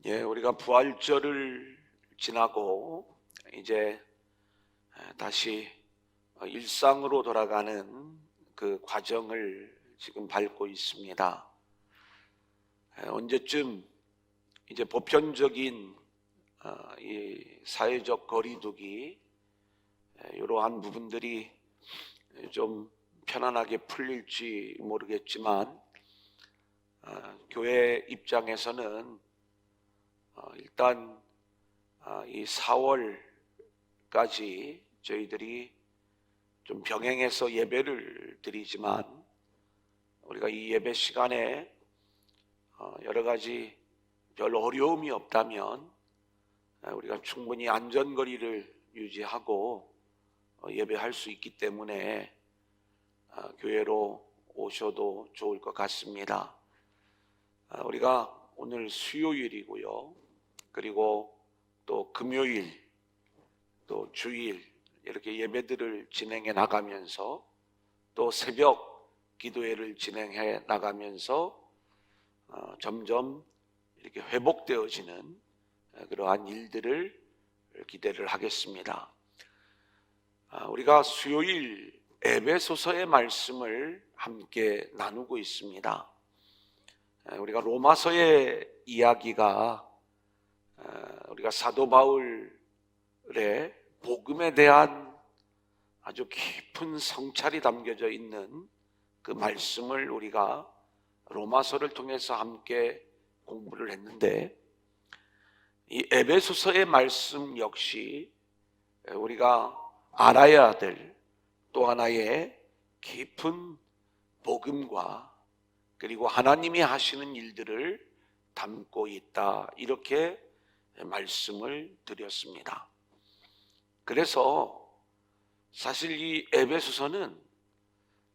우리가 부활절을 지나고 이제 다시 일상으로 돌아가는 그 과정을 지금 밟고 있습니다. 언제쯤 이제 보편적인 이 사회적 거리두기 이러한 부분들이 좀 편안하게 풀릴지 모르겠지만 교회 입장에서는 일단 이 4월까지 저희들이 좀 병행해서 예배를 드리지만 우리가 이 예배 시간에 여러 가지 별 어려움이 없다면 우리가 충분히 안전거리를 유지하고 예배할 수 있기 때문에 교회로 오셔도 좋을 것 같습니다. 우리가 오늘 수요일이고요. 그리고 또 금요일, 또 주일 이렇게 예배들을 진행해 나가면서 또 새벽 기도회를 진행해 나가면서 점점 이렇게 회복되어지는 그러한 일들을 기대를 하겠습니다. 우리가 수요일 에베소서의 말씀을 함께 나누고 있습니다. 우리가 로마서의 이야기가 우리가 사도 바울의 복음에 대한 아주 깊은 성찰이 담겨져 있는 그 말씀을 우리가 로마서를 통해서 함께 공부를 했는데, 이 에베소서의 말씀 역시 우리가 알아야 될 또 하나의 깊은 복음과 그리고 하나님이 하시는 일들을 담고 있다, 이렇게 말씀을 드렸습니다. 그래서 사실 이 에베소서는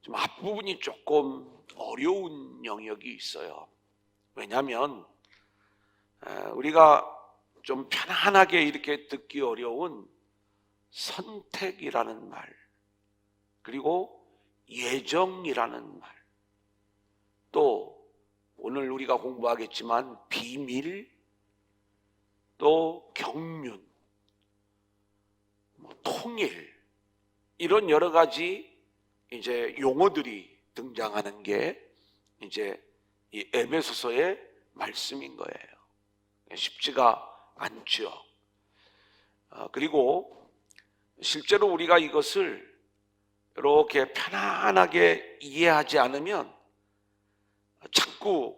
좀 앞부분이 조금 어려운 영역이 있어요. 왜냐하면 우리가 좀 편안하게 이렇게 듣기 어려운 선택이라는 말, 그리고 예정이라는 말, 또 오늘 우리가 공부하겠지만 비밀, 또 경륜, 통일, 이런 여러 가지 이제 용어들이 등장하는 게 이제 이 에베소서의 말씀인 거예요. 쉽지가 않죠. 그리고 실제로 우리가 이것을 이렇게 편안하게 이해하지 않으면 자꾸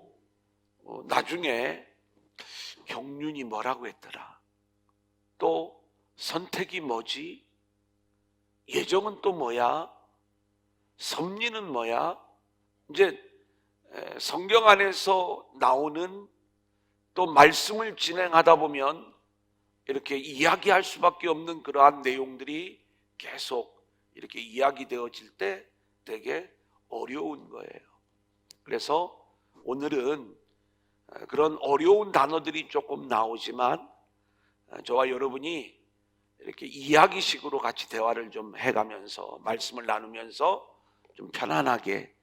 나중에 경륜이 뭐라고 했더라, 또 선택이 뭐지, 예정은 또 뭐야, 섭리는 뭐야, 이제 성경 안에서 나오는 또 말씀을 진행하다 보면 이렇게 이야기할 수밖에 없는 그러한 내용들이 계속 이렇게 이야기되어질 때 되게 어려운 거예요. 그래서 오늘은 그런 어려운 단어들이 조금 나오지만 저와 여러분이 이렇게 이야기식으로 같이 대화를 좀 해가면서 말씀을 나누면서 좀 편안하게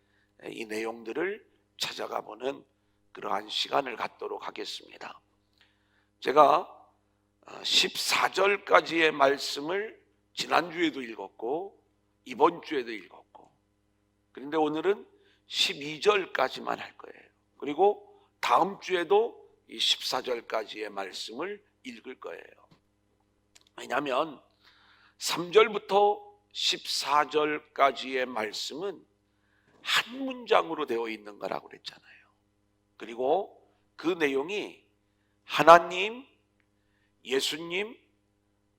이 내용들을 찾아가 보는 그러한 시간을 갖도록 하겠습니다. 제가 14절까지의 말씀을 지난주에도 읽었고 이번 주에도 읽었고, 그런데 오늘은 12절까지만 할 거예요. 그리고 다음 주에도 이 14절까지의 말씀을 읽을 거예요. 왜냐하면 3절부터 14절까지의 말씀은 한 문장으로 되어 있는 거라고 그랬잖아요. 그리고 그 내용이 하나님, 예수님,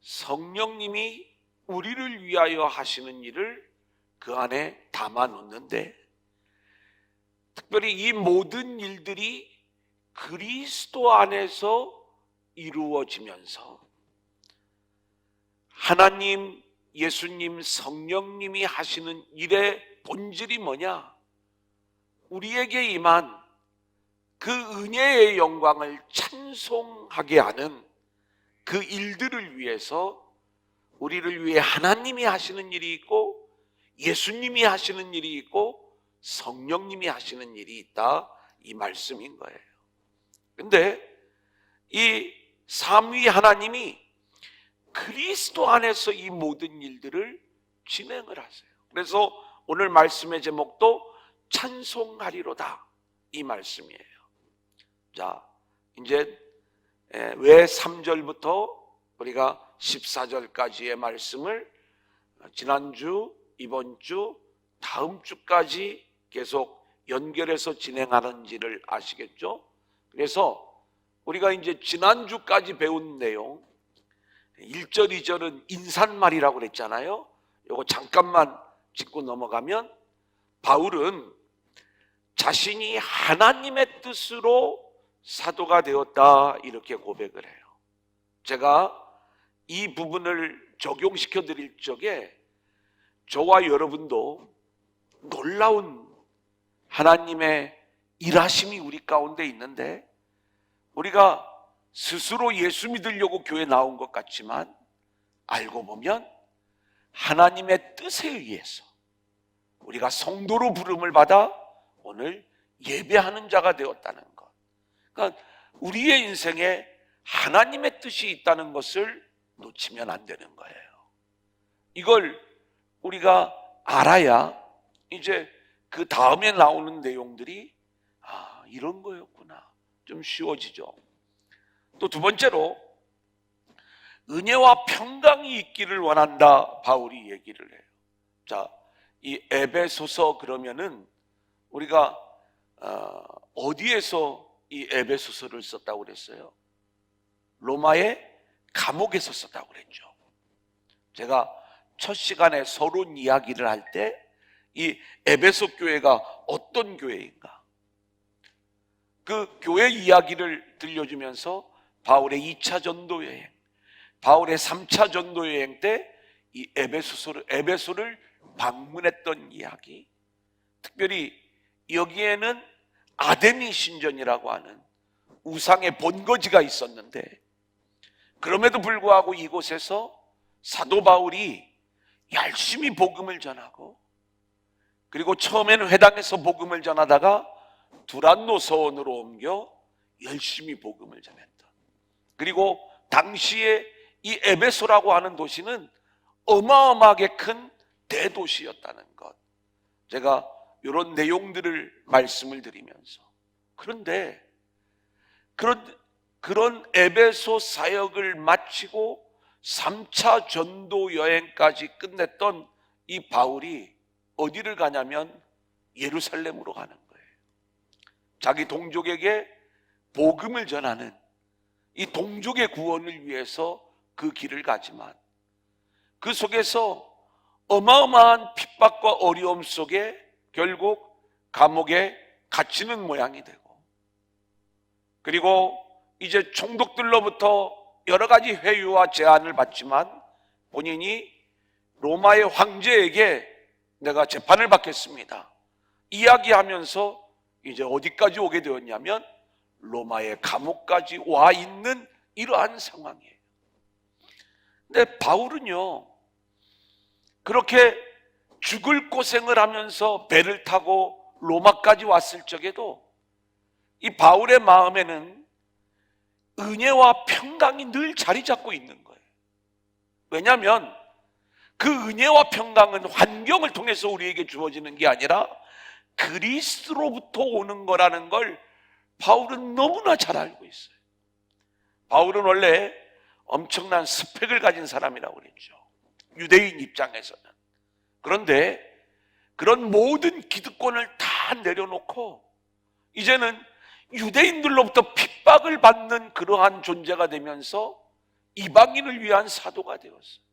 성령님이 우리를 위하여 하시는 일을 그 안에 담아 놓는데, 특별히 이 모든 일들이 그리스도 안에서 이루어지면서 하나님, 예수님, 성령님이 하시는 일의 본질이 뭐냐? 우리에게 임한 그 은혜의 영광을 찬송하게 하는 그 일들을 위해서 우리를 위해 하나님이 하시는 일이 있고 예수님이 하시는 일이 있고 성령님이 하시는 일이 있다, 이 말씀인 거예요. 근데 이 삼위 하나님이 그리스도 안에서 이 모든 일들을 진행을 하세요. 그래서 오늘 말씀의 제목도 찬송하리로다, 이 말씀이에요. 자, 이제 왜 3절부터 우리가 14절까지의 말씀을 지난주, 이번 주, 다음 주까지 계속 연결해서 진행하는지를 아시겠죠? 그래서 우리가 이제 지난주까지 배운 내용, 1절, 2절은 인사말이라고 그랬잖아요. 요거 잠깐만 짚고 넘어가면, 바울은 자신이 하나님의 뜻으로 사도가 되었다, 이렇게 고백을 해요. 제가 이 부분을 적용시켜 드릴 적에 저와 여러분도 놀라운 하나님의 일하심이 우리 가운데 있는데, 우리가 스스로 예수 믿으려고 교회 나온 것 같지만 알고 보면 하나님의 뜻에 의해서 우리가 성도로 부름을 받아 오늘 예배하는 자가 되었다는 것. 그러니까 우리의 인생에 하나님의 뜻이 있다는 것을 놓치면 안 되는 거예요. 이걸 우리가 알아야 이제 그 다음에 나오는 내용들이 이런 거였구나, 좀 쉬워지죠. 또 두 번째로, 은혜와 평강이 있기를 원한다, 바울이 얘기를 해요. 자, 이 에베소서 그러면은 우리가 어디에서 이 에베소서를 썼다고 그랬어요? 로마의 감옥에서 썼다고 그랬죠. 제가 첫 시간에 서론 이야기를 할 때 이 에베소 교회가 어떤 교회인가, 그 교회 이야기를 들려주면서 바울의 2차 전도 여행, 바울의 3차 전도 여행 때 이 에베소를 방문했던 이야기, 특별히 여기에는 아데미 신전이라고 하는 우상의 본거지가 있었는데, 그럼에도 불구하고 이곳에서 사도 바울이 열심히 복음을 전하고, 그리고 처음에는 회당에서 복음을 전하다가 두란노 서원으로 옮겨 열심히 복음을 전했던, 그리고 당시에 이 에베소라고 하는 도시는 어마어마하게 큰 대도시였다는 것, 제가 이런 내용들을 말씀을 드리면서, 그런데 그런 에베소 사역을 마치고 3차 전도 여행까지 끝냈던 이 바울이 어디를 가냐면 예루살렘으로 가는 거예요. 자기 동족에게 복음을 전하는, 이 동족의 구원을 위해서 그 길을 가지만 그 속에서 어마어마한 핍박과 어려움 속에 결국 감옥에 갇히는 모양이 되고, 그리고 이제 총독들로부터 여러 가지 회유와 제안을 받지만 본인이 로마의 황제에게 내가 재판을 받겠습니다 이야기하면서 이제 어디까지 오게 되었냐면 로마의 감옥까지 와 있는 이러한 상황이에요. 근데 바울은요, 그렇게 죽을 고생을 하면서 배를 타고 로마까지 왔을 적에도 이 바울의 마음에는 은혜와 평강이 늘 자리 잡고 있는 거예요. 왜냐하면 그 은혜와 평강은 환경을 통해서 우리에게 주어지는 게 아니라 그리스도로부터 오는 거라는 걸 바울은 너무나 잘 알고 있어요. 바울은 원래 엄청난 스펙을 가진 사람이라고 그랬죠, 유대인 입장에서는. 그런데 그런 모든 기득권을 다 내려놓고 이제는 유대인들로부터 핍박을 받는 그러한 존재가 되면서 이방인을 위한 사도가 되었어요.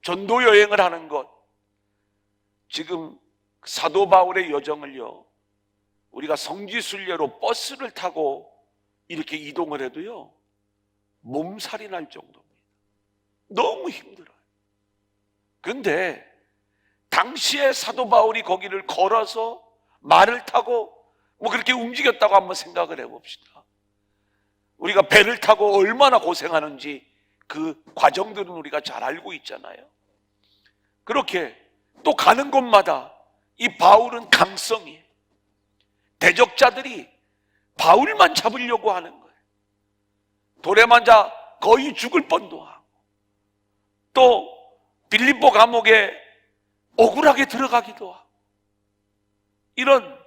전도 여행을 하는 것, 지금 사도 바울의 여정을요, 우리가 성지순례로 버스를 타고 이렇게 이동을 해도요 몸살이 날 정도입니다. 너무 힘들어요. 그런데 당시에 사도 바울이 거기를 걸어서 말을 타고 뭐 그렇게 움직였다고 한번 생각을 해봅시다. 우리가 배를 타고 얼마나 고생하는지 그 과정들은 우리가 잘 알고 있잖아요. 그렇게 또 가는 곳마다 이 바울은 강성이에요. 대적자들이 바울만 잡으려고 하는 거예요. 돌에 맞아 거의 죽을 뻔도 하고, 또 빌립보 감옥에 억울하게 들어가기도 하고, 이런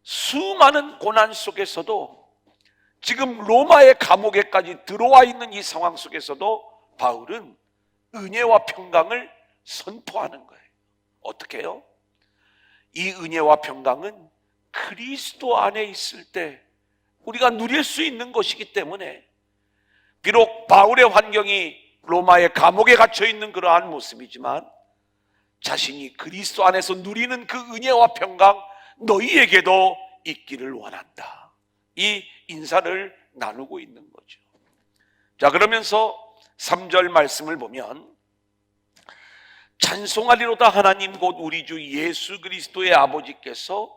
수많은 고난 속에서도 지금 로마의 감옥에까지 들어와 있는 이 상황 속에서도 바울은 은혜와 평강을 선포하는 거예요. 어떻게 해요? 이 은혜와 평강은 그리스도 안에 있을 때 우리가 누릴 수 있는 것이기 때문에, 비록 바울의 환경이 로마의 감옥에 갇혀 있는 그러한 모습이지만 자신이 그리스도 안에서 누리는 그 은혜와 평강 너희에게도 있기를 원한다, 이 인사를 나누고 있는 거죠. 자, 그러면서 3절 말씀을 보면, 찬송하리로다 하나님 곧 우리 주 예수 그리스도의 아버지께서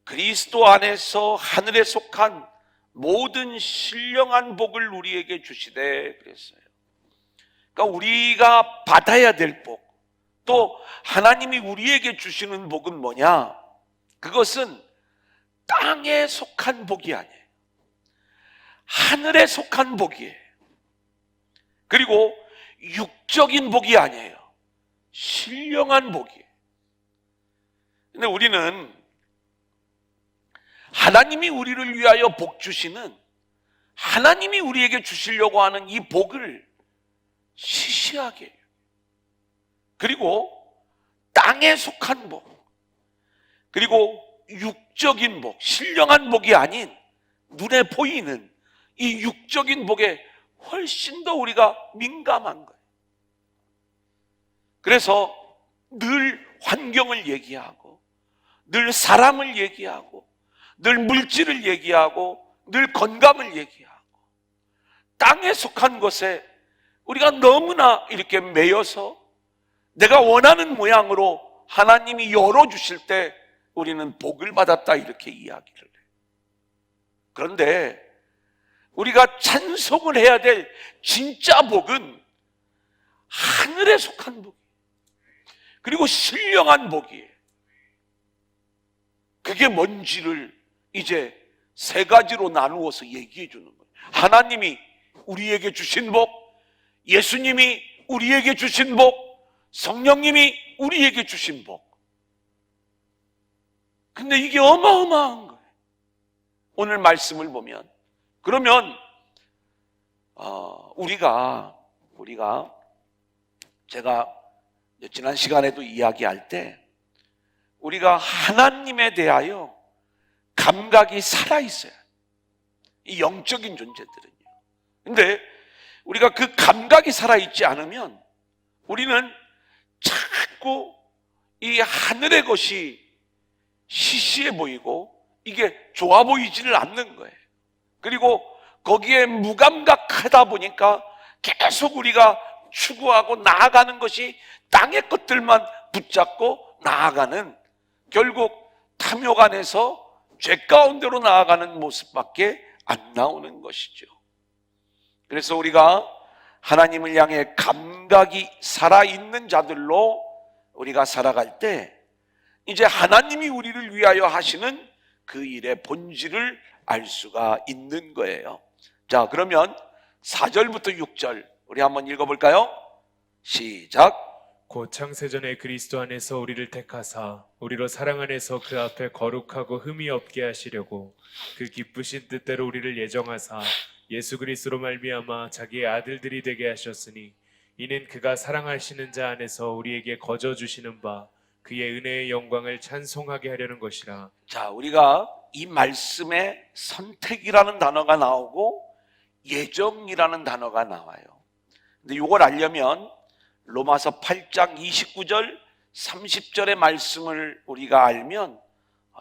그리스도 안에서 하늘에 속한 모든 신령한 복을 우리에게 주시되 그랬어요. 그러니까 우리가 받아야 될 복, 또 하나님이 우리에게 주시는 복은 뭐냐? 그것은 땅에 속한 복이 아니에요. 하늘에 속한 복이에요. 그리고 육적인 복이 아니에요. 신령한 복이에요. 근데 우리는 하나님이 우리를 위하여 복 주시는, 하나님이 우리에게 주시려고 하는 이 복을 시시하게 해요. 그리고 땅에 속한 복, 그리고 육적인 복, 신령한 복이 아닌 눈에 보이는 이 육적인 복에 훨씬 더 우리가 민감한 거예요. 그래서 늘 환경을 얘기하고, 늘 사람을 얘기하고, 늘 물질을 얘기하고, 늘 건강을 얘기하고, 땅에 속한 것에 우리가 너무나 이렇게 매여서 내가 원하는 모양으로 하나님이 열어주실 때 우리는 복을 받았다 이렇게 이야기를 해요. 그런데 우리가 찬송을 해야 될 진짜 복은 하늘에 속한 복이에요. 그리고 신령한 복이에요. 그게 뭔지를 이제 세 가지로 나누어서 얘기해 주는 거예요. 하나님이 우리에게 주신 복, 예수님이 우리에게 주신 복, 성령님이 우리에게 주신 복. 근데 이게 어마어마한 거예요. 오늘 말씀을 보면. 그러면 우리가 제가 지난 시간에도 이야기할 때 우리가 하나님에 대하여 감각이 살아있어요. 이 영적인 존재들은요. 근데 우리가 그 감각이 살아있지 않으면 우리는 자꾸 이 하늘의 것이 시시해 보이고 이게 좋아 보이지를 않는 거예요. 그리고 거기에 무감각하다 보니까 계속 우리가 추구하고 나아가는 것이 땅의 것들만 붙잡고 나아가는, 결국 탐욕 안에서 죄 가운데로 나아가는 모습밖에 안 나오는 것이죠. 그래서 우리가 하나님을 향해 감각이 살아있는 자들로 우리가 살아갈 때 이제 하나님이 우리를 위하여 하시는 그 일의 본질을 알 수가 있는 거예요. 자, 그러면 4절부터 6절 우리 한번 읽어볼까요? 시작. 곧 창세전에 그리스도 안에서 우리를 택하사 우리로 사랑 안에서 그 앞에 거룩하고 흠이 없게 하시려고 그 기쁘신 뜻대로 우리를 예정하사 예수 그리스도로 말미암아 자기의 아들들이 되게 하셨으니 이는 그가 사랑하시는 자 안에서 우리에게 거저 주시는 바 그의 은혜의 영광을 찬송하게 하려는 것이라. 자, 우리가 이 말씀에 선택이라는 단어가 나오고 예정이라는 단어가 나와요. 근데 이걸 알려면 로마서 8장 29절 30절의 말씀을 우리가 알면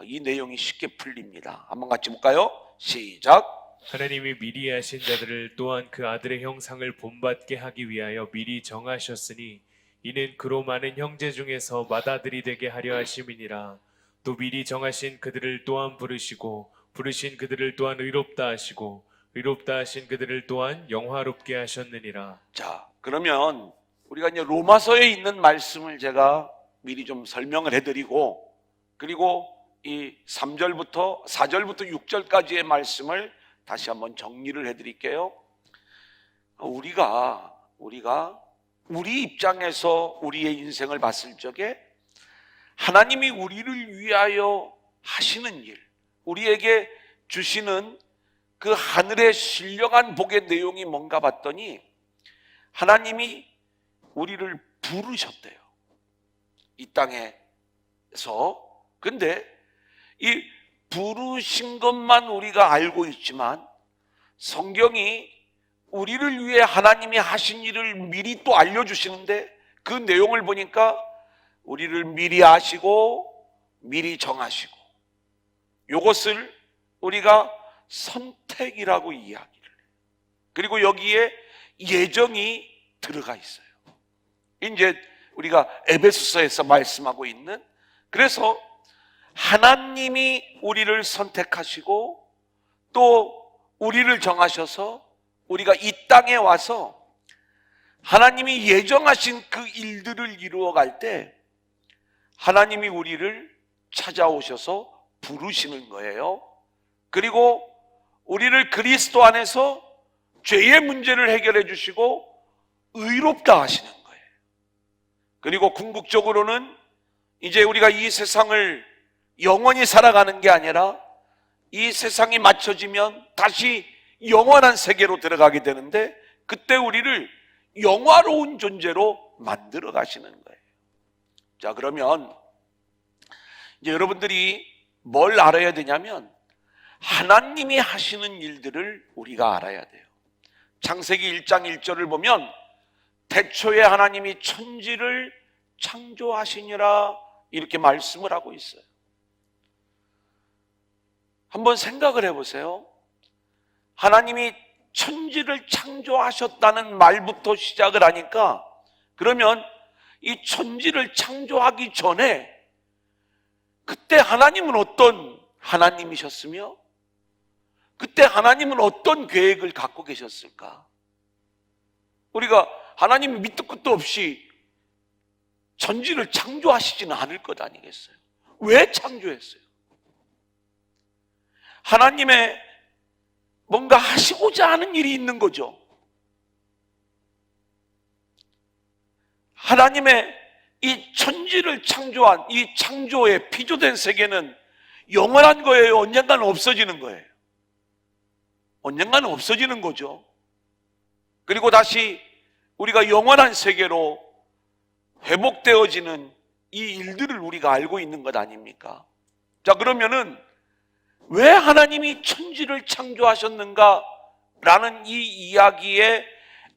이 내용이 쉽게 풀립니다. 한번 같이 볼까요? 시작. 하나님이 미리 하신 자들을 또한 그 아들의 형상을 본받게 하기 위하여 미리 정하셨으니 이는 그로 많은 형제 중에서 맏아들이 되게 하려 하심이니라. 또 미리 정하신 그들을 또한 부르시고 부르신 그들을 또한 의롭다 하시고 의롭다 하신 그들을 또한 영화롭게 하셨느니라. 자, 그러면 우리가 이제 로마서에 있는 말씀을 제가 미리 좀 설명을 해드리고, 그리고 이 3절부터 4절부터 6절까지의 말씀을 다시 한번 정리를 해드릴게요. 우리가 우리 입장에서 우리의 인생을 봤을 적에 하나님이 우리를 위하여 하시는 일, 우리에게 주시는 그 하늘의 신령한 복의 내용이 뭔가 봤더니 하나님이 우리를 부르셨대요. 이 땅에서. 근데 이 부르신 것만 우리가 알고 있지만 성경이 우리를 위해 하나님이 하신 일을 미리 또 알려주시는데 그 내용을 보니까 우리를 미리 아시고 미리 정하시고, 이것을 우리가 선택이라고 이야기를 해요. 그리고 여기에 예정이 들어가 있어요. 이제 우리가 에베소서에서 말씀하고 있는, 그래서 하나님이 우리를 선택하시고 또 우리를 정하셔서 우리가 이 땅에 와서 하나님이 예정하신 그 일들을 이루어갈 때 하나님이 우리를 찾아오셔서 부르시는 거예요. 그리고 우리를 그리스도 안에서 죄의 문제를 해결해 주시고 의롭다 하시는 거예요. 그리고 궁극적으로는 이제 우리가 이 세상을 영원히 살아가는 게 아니라 이 세상이 맞춰지면 다시 영원한 세계로 들어가게 되는데 그때 우리를 영화로운 존재로 만들어 가시는 거예요. 자, 그러면 이제 여러분들이 뭘 알아야 되냐면 하나님이 하시는 일들을 우리가 알아야 돼요. 창세기 1장 1절을 보면 태초에 하나님이 천지를 창조하시니라 이렇게 말씀을 하고 있어요. 한번 생각을 해보세요. 하나님이 천지를 창조하셨다는 말부터 시작을 하니까, 그러면 이 천지를 창조하기 전에 그때 하나님은 어떤 하나님이셨으며 그때 하나님은 어떤 계획을 갖고 계셨을까? 우리가 하나님 밑도 끝도 없이 천지를 창조하시지는 않을 것 아니겠어요? 왜 창조했어요? 하나님의 뭔가 하시고자 하는 일이 있는 거죠. 하나님의 이 천지를 창조한 이 창조의 피조된 세계는 영원한 거예요? 언젠가는 없어지는 거예요? 언젠가는 없어지는 거죠. 그리고 다시 우리가 영원한 세계로 회복되어지는 이 일들을 우리가 알고 있는 것 아닙니까? 자, 그러면은 왜 하나님이 천지를 창조하셨는가? 라는 이 이야기에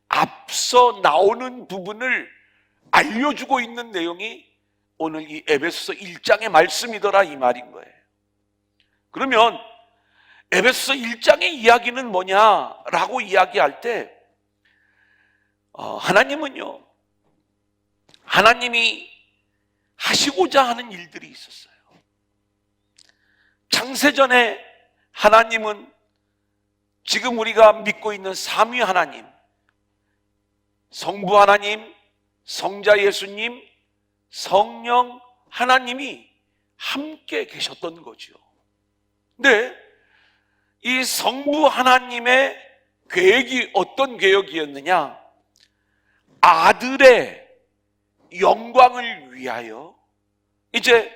앞서 나오는 부분을 알려주고 있는 내용이 오늘 이 에베소서 1장의 말씀이더라 이 말인 거예요. 그러면 에베소서 1장의 이야기는 뭐냐라고 이야기할 때 하나님은요, 하나님이 하시고자 하는 일들이 있었어요. 창세전에 하나님은 지금 우리가 믿고 있는 삼위 하나님, 성부 하나님, 성자 예수님, 성령 하나님이 함께 계셨던 거죠. 근데 이 성부 하나님의 계획이 어떤 계획이었느냐? 아들의 영광을 위하여, 이제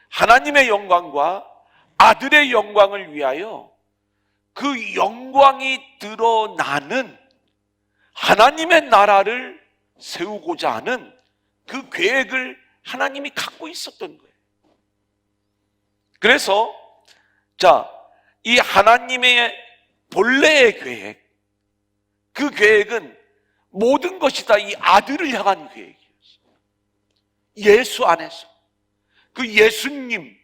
하나님의 영광과 아들의 영광을 위하여 그 영광이 드러나는 하나님의 나라를 세우고자 하는 그 계획을 하나님이 갖고 있었던 거예요. 그래서 이 하나님의 본래의 계획, 그 계획은 모든 것이 다 이 아들을 향한 계획이었어요. 예수 안에서 그 예수님,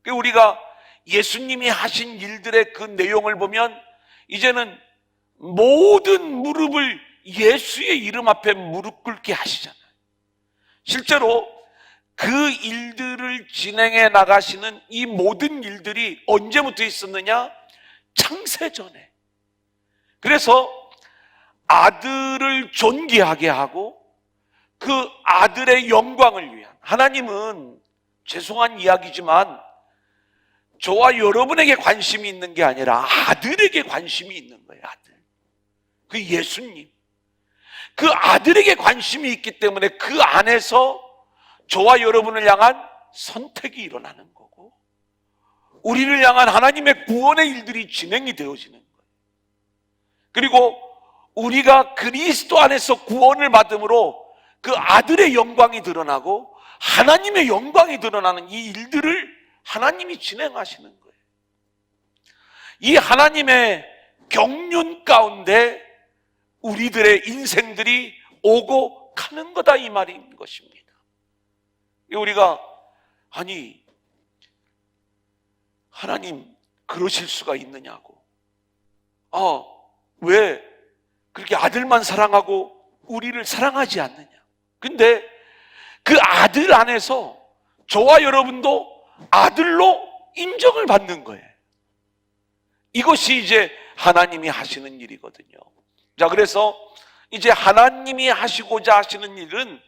우리가 예수님이 하신 일들의 그 내용을 보면 이제는 모든 무릎을 예수의 이름 앞에 무릎 꿇게 하시잖아요. 실제로 그 일들을 진행해 나가시는 이 모든 일들이 언제부터 있었느냐? 창세전에. 그래서 아들을 존귀하게 하고 그 아들의 영광을 위한, 하나님은 죄송한 이야기지만 저와 여러분에게 관심이 있는 게 아니라 아들에게 관심이 있는 거예요. 아들, 그 예수님. 그 아들에게 관심이 있기 때문에 그 안에서 저와 여러분을 향한 선택이 일어나는 거고, 우리를 향한 하나님의 구원의 일들이 진행이 되어지는 거예요. 그리고 우리가 그리스도 안에서 구원을 받음으로 그 아들의 영광이 드러나고 하나님의 영광이 드러나는 이 일들을 하나님이 진행하시는 거예요. 이 하나님의 경륜 가운데 우리들의 인생들이 오고 가는 거다, 이 말인 것입니다. 우리가 아니 하나님 그러실 수가 있느냐고, 왜 그렇게 아들만 사랑하고 우리를 사랑하지 않느냐. 근데 그 아들 안에서 저와 여러분도 아들로 인정을 받는 거예요. 이것이 이제 하나님이 하시는 일이거든요. 자, 그래서 이제 하나님이 하시고자 하시는 일은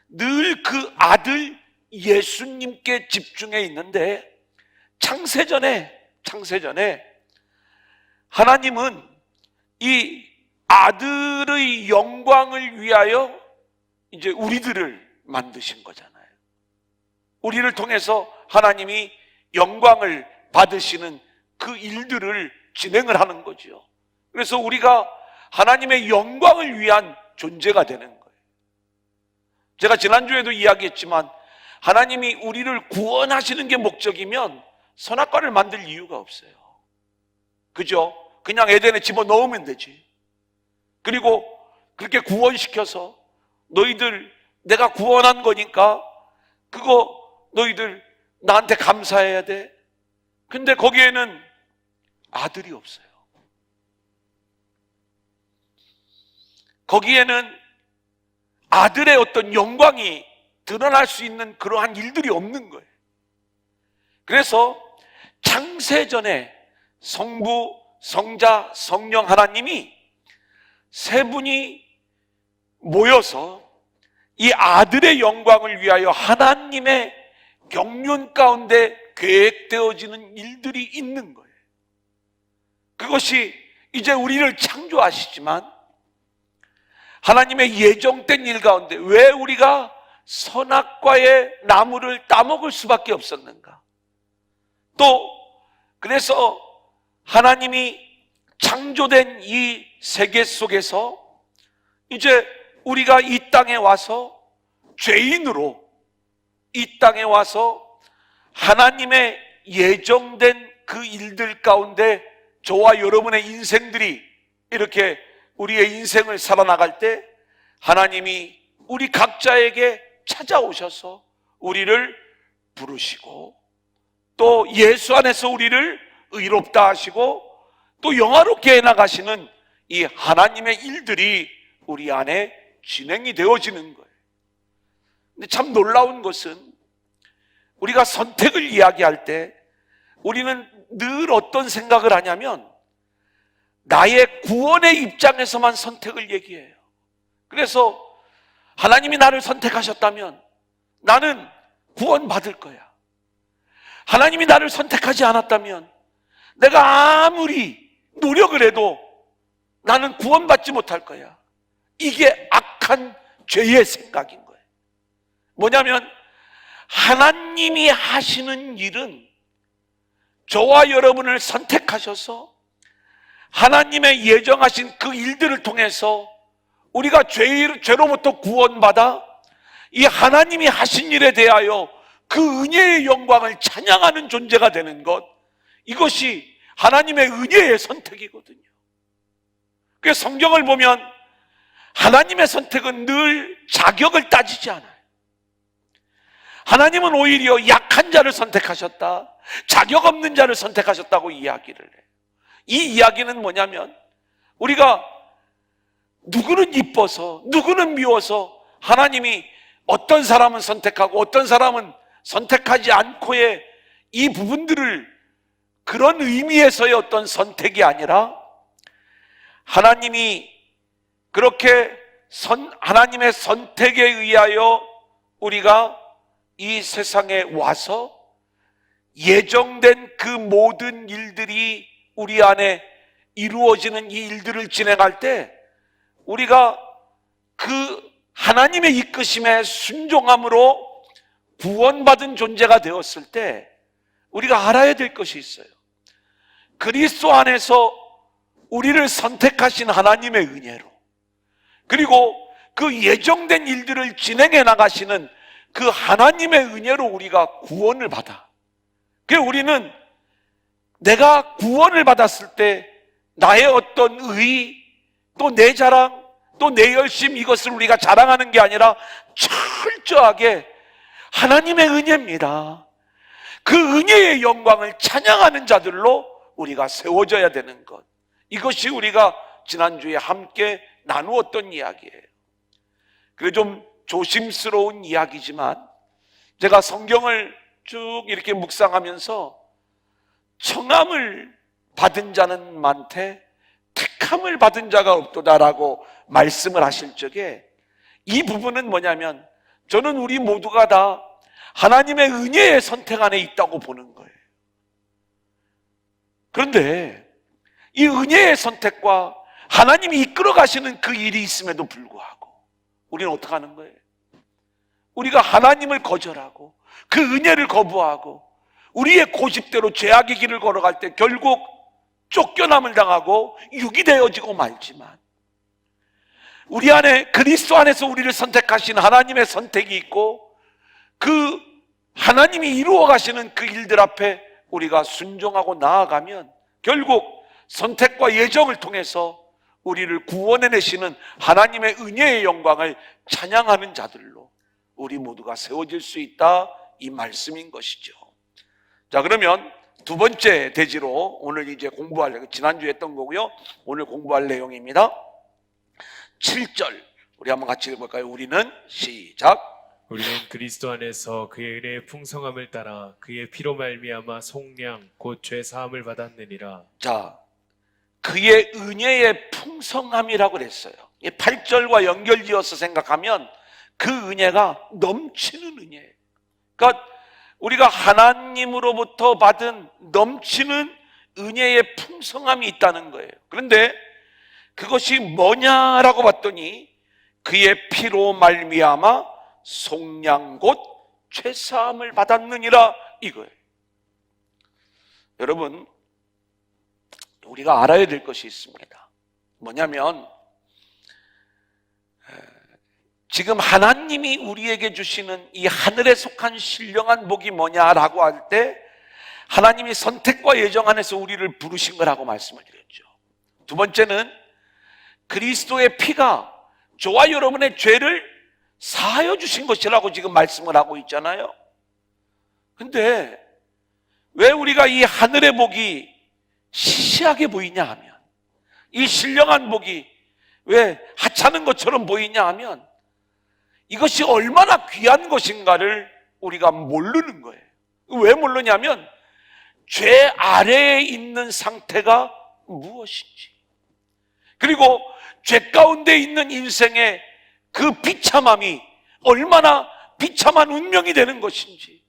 늘 그 아들 예수님께 집중해 있는데, 창세전에 하나님은 이 아들의 영광을 위하여 이제 우리들을 만드신 거잖아요. 우리를 통해서 하나님이 영광을 받으시는 그 일들을 진행을 하는 거죠. 그래서 우리가 하나님의 영광을 위한 존재가 되는 거예요. 제가 지난주에도 이야기했지만 하나님이 우리를 구원하시는 게 목적이면 선악과를 만들 이유가 없어요. 그죠? 그냥 에덴에 집어넣으면 되지. 그리고 그렇게 구원시켜서 너희들 내가 구원한 거니까 그거 너희들 나한테 감사해야 돼. 근데 거기에는 아들이 없어요. 거기에는 아들의 어떤 영광이 드러날 수 있는 그러한 일들이 없는 거예요. 그래서 창세전에 성부, 성자, 성령 하나님이 세 분이 모여서 이 아들의 영광을 위하여 하나님의 경륜 가운데 계획되어지는 일들이 있는 거예요. 그것이 이제 우리를 창조하시지만 하나님의 예정된 일 가운데 왜 우리가 선악과의 나무를 따먹을 수밖에 없었는가? 또 그래서 하나님이 창조된 이 세계 속에서 이제 우리가 이 땅에 와서 죄인으로 이 땅에 와서 하나님의 예정된 그 일들 가운데 저와 여러분의 인생들이 이렇게 우리의 인생을 살아나갈 때 하나님이 우리 각자에게 찾아오셔서 우리를 부르시고 또 예수 안에서 우리를 의롭다 하시고 또 영화롭게 해나가시는 이 하나님의 일들이 우리 안에 진행이 되어지는 거예요. 근데 참 놀라운 것은 우리가 선택을 이야기할 때 우리는 늘 어떤 생각을 하냐면 나의 구원의 입장에서만 선택을 얘기해요. 그래서 하나님이 나를 선택하셨다면 나는 구원받을 거야. 하나님이 나를 선택하지 않았다면 내가 아무리 노력을 해도 나는 구원받지 못할 거야. 이게 악한 죄의 생각인 거예요. 뭐냐면 하나님이 하시는 일은 저와 여러분을 선택하셔서 하나님의 예정하신 그 일들을 통해서 우리가 죄로부터 구원받아 이 하나님이 하신 일에 대하여 그 은혜의 영광을 찬양하는 존재가 되는 것, 이것이 하나님의 은혜의 선택이거든요. 그래서 성경을 보면 하나님의 선택은 늘 자격을 따지지 않아요. 하나님은 오히려 약한 자를 선택하셨다, 자격 없는 자를 선택하셨다고 이야기를 해요. 이 이야기는 뭐냐면 우리가 누구는 이뻐서 누구는 미워서 하나님이 어떤 사람은 선택하고 어떤 사람은 선택하지 않고의 이 부분들을 그런 의미에서의 어떤 선택이 아니라 하나님이 그렇게 하나님의 선택에 의하여 우리가 이 세상에 와서 예정된 그 모든 일들이 우리 안에 이루어지는 이 일들을 진행할 때 우리가 그 하나님의 이끄심에 순종함으로 구원받은 존재가 되었을 때 우리가 알아야 될 것이 있어요. 그리스도 안에서 우리를 선택하신 하나님의 은혜로, 그리고 그 예정된 일들을 진행해 나가시는 그 하나님의 은혜로 우리가 구원을 받아. 그래서 우리는 내가 구원을 받았을 때 나의 어떤 의, 또 내 자랑, 또 내 열심, 이것을 우리가 자랑하는 게 아니라 철저하게 하나님의 은혜입니다. 그 은혜의 영광을 찬양하는 자들로 우리가 세워져야 되는 것, 이것이 우리가 지난주에 함께 나누었던 이야기예요. 그래 좀 조심스러운 이야기지만 제가 성경을 쭉 이렇게 묵상하면서 청함을 받은 자는 많되 택함을 받은 자가 없도다라고 말씀을 하실 적에 이 부분은 뭐냐면 저는 우리 모두가 다 하나님의 은혜의 선택 안에 있다고 보는 거예요. 그런데 이 은혜의 선택과 하나님이 이끌어 가시는 그 일이 있음에도 불구하고 우리는 어떻게 하는 거예요? 우리가 하나님을 거절하고 그 은혜를 거부하고 우리의 고집대로 죄악의 길을 걸어갈 때 결국 쫓겨남을 당하고 유기되어지고 말지만, 우리 안에 그리스도 안에서 우리를 선택하신 하나님의 선택이 있고 그 하나님이 이루어 가시는 그 일들 앞에 우리가 순종하고 나아가면 결국 선택과 예정을 통해서 우리를 구원해내시는 하나님의 은혜의 영광을 찬양하는 자들로 우리 모두가 세워질 수 있다, 이 말씀인 것이죠. 자, 그러면 두 번째 대지로 오늘 이제 공부할, 지난주에 했던 거고요, 오늘 공부할 내용입니다. 7절 우리 한번 같이 읽어볼까요? 우리는 시작. 우리는 그리스도 안에서 그의 은혜의 풍성함을 따라 그의 피로 말미암아 속량 곧 죄 사함을 받았느니라. 자, 그의 은혜의 풍성함이라고 그랬어요. 8절과 연결지어서 생각하면 그 은혜가 넘치는 은혜예요. 그러니까 우리가 하나님으로부터 받은 넘치는 은혜의 풍성함이 있다는 거예요. 그런데 그것이 뭐냐라고 봤더니 그의 피로 말미암아 속량 곧 죄사함을 받았느니라, 이거예요. 여러분, 우리가 알아야 될 것이 있습니다. 뭐냐면 지금 하나님이 우리에게 주시는 이 하늘에 속한 신령한 복이 뭐냐라고 할 때 하나님이 선택과 예정 안에서 우리를 부르신 거라고 말씀을 드렸죠. 두 번째는 그리스도의 피가 저와 여러분의 죄를 사하여 주신 것이라고 지금 말씀을 하고 있잖아요. 근데 왜 우리가 이 하늘의 복이 시시하게 보이냐 하면, 이 신령한 복이 왜 하찮은 것처럼 보이냐 하면 이것이 얼마나 귀한 것인가를 우리가 모르는 거예요. 왜 모르냐면 죄 아래에 있는 상태가 무엇인지, 그리고 죄 가운데 있는 인생의 그 비참함이 얼마나 비참한 운명이 되는 것인지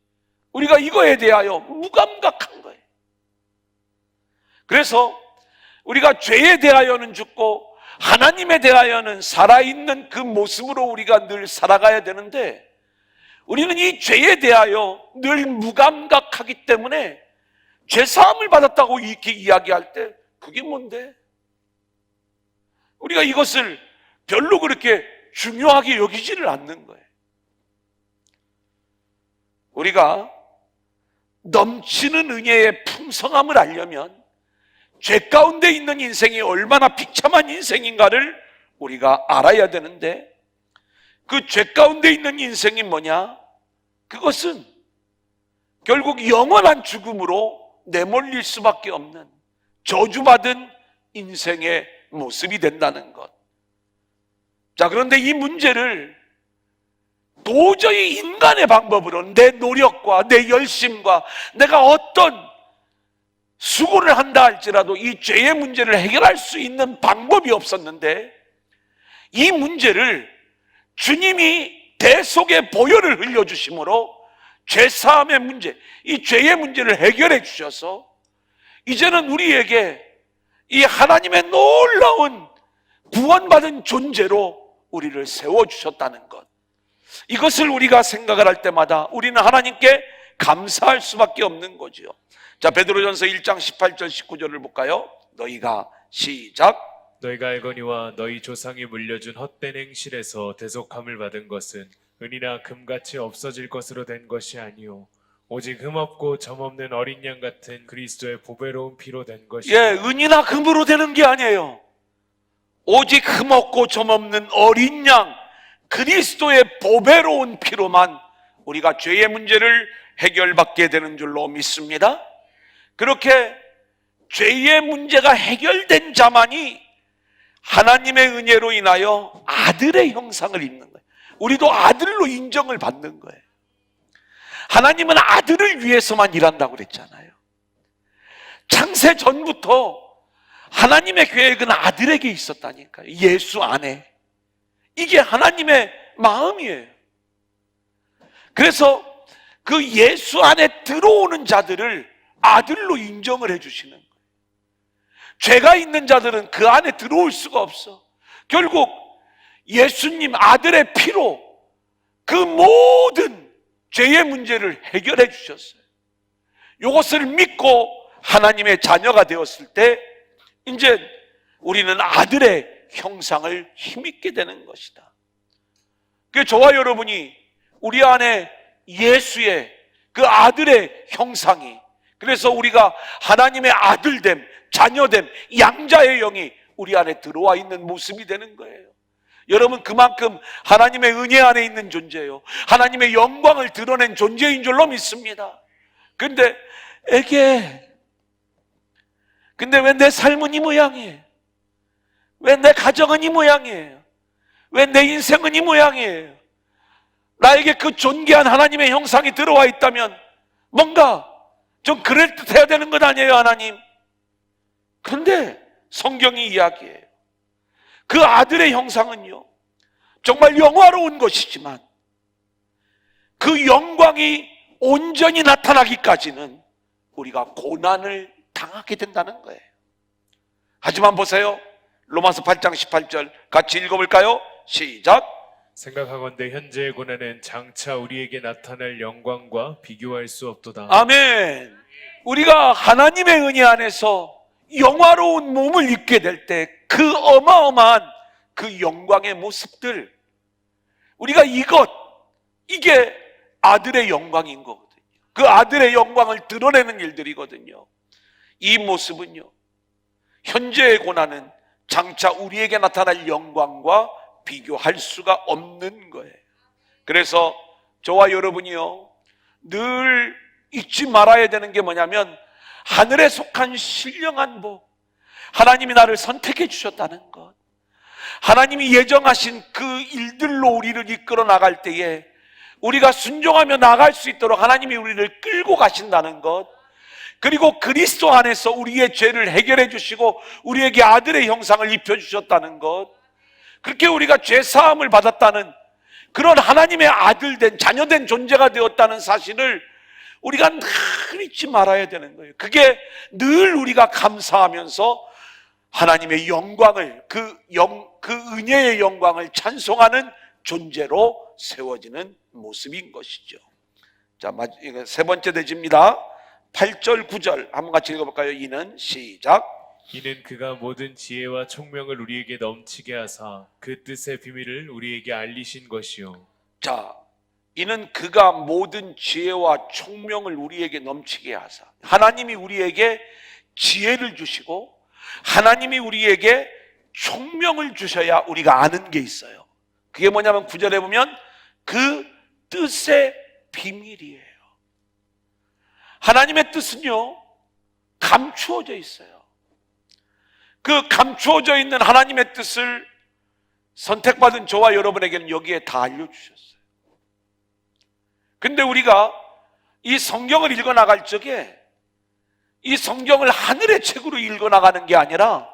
우리가 이거에 대하여 무감각한 거예요. 그래서 우리가 죄에 대하여는 죽고 하나님에 대하여는 살아있는 그 모습으로 우리가 늘 살아가야 되는데, 우리는 이 죄에 대하여 늘 무감각하기 때문에 죄사함을 받았다고 이렇게 이야기할 때 그게 뭔데? 우리가 이것을 별로 그렇게 중요하게 여기지를 않는 거예요. 우리가 넘치는 은혜의 풍성함을 알려면 죄 가운데 있는 인생이 얼마나 비참한 인생인가를 우리가 알아야 되는데, 그 죄 가운데 있는 인생이 뭐냐? 그것은 결국 영원한 죽음으로 내몰릴 수밖에 없는 저주받은 인생의 모습이 된다는 것. 자, 그런데 이 문제를 도저히 인간의 방법으로 내 노력과 내 열심과 내가 어떤 수고를 한다 할지라도 이 죄의 문제를 해결할 수 있는 방법이 없었는데, 이 문제를 주님이 대속의 보혈을 흘려주심으로 죄사함의 문제, 이 죄의 문제를 해결해 주셔서 이제는 우리에게 이 하나님의 놀라운 구원받은 존재로 우리를 세워주셨다는 것, 이것을 우리가 생각을 할 때마다 우리는 하나님께 감사할 수밖에 없는 거죠. 자, 베드로전서 1장 18절 19절을 볼까요? 너희가 시작. 너희가 알거니와 너희 조상이 물려준 헛된 행실에서 대속함을 받은 것은 은이나 금같이 없어질 것으로 된 것이 아니요 오직 흠없고 점없는 어린 양 같은 그리스도의 보배로운 피로 된 것이요. 예, 은이나 금으로 되는 게 아니에요. 오직 흠없고 점없는 어린 양 그리스도의 보배로운 피로만 우리가 죄의 문제를 해결받게 되는 줄로 믿습니다. 그렇게 죄의 문제가 해결된 자만이 하나님의 은혜로 인하여 아들의 형상을 입는 거예요. 우리도 아들로 인정을 받는 거예요. 하나님은 아들을 위해서만 일한다고 그랬잖아요. 창세 전부터 하나님의 계획은 아들에게 있었다니까요. 예수 안에. 이게 하나님의 마음이에요. 그래서 그 예수 안에 들어오는 자들을 아들로 인정을 해주시는 거예요. 죄가 있는 자들은 그 안에 들어올 수가 없어. 결국 예수님 아들의 피로 그 모든 죄의 문제를 해결해 주셨어요. 이것을 믿고 하나님의 자녀가 되었을 때 이제 우리는 아들의 형상을 힘입게 되는 것이다. 그 저와 여러분이 우리 안에 예수의 그 아들의 형상이, 그래서 우리가 하나님의 아들됨, 자녀됨, 양자의 영이 우리 안에 들어와 있는 모습이 되는 거예요. 여러분, 그만큼 하나님의 은혜 안에 있는 존재예요. 하나님의 영광을 드러낸 존재인 줄로 믿습니다. 근데 왜 내 삶은 이 모양이에요? 왜 내 가정은 이 모양이에요? 왜 내 인생은 이 모양이에요? 나에게 그 존귀한 하나님의 형상이 들어와 있다면 뭔가 좀 그럴듯해야 되는 것 아니에요, 하나님? 그런데 성경이 이야기해요. 그 아들의 형상은요, 정말 영화로운 것이지만 그 영광이 온전히 나타나기까지는 우리가 고난을 당하게 된다는 거예요. 하지만 보세요. 로마서 8장 18절 같이 읽어볼까요? 시작. 생각하건대 현재의 고난은 장차 우리에게 나타날 영광과 비교할 수 없도다. 아멘. 우리가 하나님의 은혜 안에서 영화로운 몸을 입게 될 때 그 어마어마한 그 영광의 모습들, 우리가 이게 아들의 영광인 거거든요. 그 아들의 영광을 드러내는 일들이거든요. 이 모습은요, 현재의 고난은 장차 우리에게 나타날 영광과 비교할 수가 없는 거예요. 그래서 저와 여러분이요, 늘 잊지 말아야 되는 게 뭐냐면 하늘에 속한 신령한 복, 하나님이 나를 선택해 주셨다는 것, 하나님이 예정하신 그 일들로 우리를 이끌어 나갈 때에 우리가 순종하며 나갈 수 있도록 하나님이 우리를 끌고 가신다는 것, 그리고 그리스도 안에서 우리의 죄를 해결해 주시고 우리에게 아들의 형상을 입혀주셨다는 것, 그렇게 우리가 죄 사함을 받았다는 그런 하나님의 아들된 자녀된 존재가 되었다는 사실을 우리가 늘 잊지 말아야 되는 거예요. 그게 늘 우리가 감사하면서 하나님의 영광을, 그 은혜의 영광을 찬송하는 존재로 세워지는 모습인 것이죠. 자, 이거 세 번째 대지입니다. 8절 9절 한번 같이 읽어볼까요? 이는 시작. 이는 그가 모든 지혜와 총명을 우리에게 넘치게 하사 그 뜻의 비밀을 우리에게 알리신 것이요. 자, 이는 그가 모든 지혜와 총명을 우리에게 넘치게 하사, 하나님이 우리에게 지혜를 주시고 하나님이 우리에게 총명을 주셔야 우리가 아는 게 있어요. 그게 뭐냐면 9절에 보면 그 뜻의 비밀이에요. 하나님의 뜻은요, 감추어져 있어요. 그 감추어져 있는 하나님의 뜻을 선택받은 저와 여러분에게는 여기에 다 알려주셨어요. 근데 우리가 이 성경을 읽어나갈 적에 이 성경을 하늘의 책으로 읽어나가는 게 아니라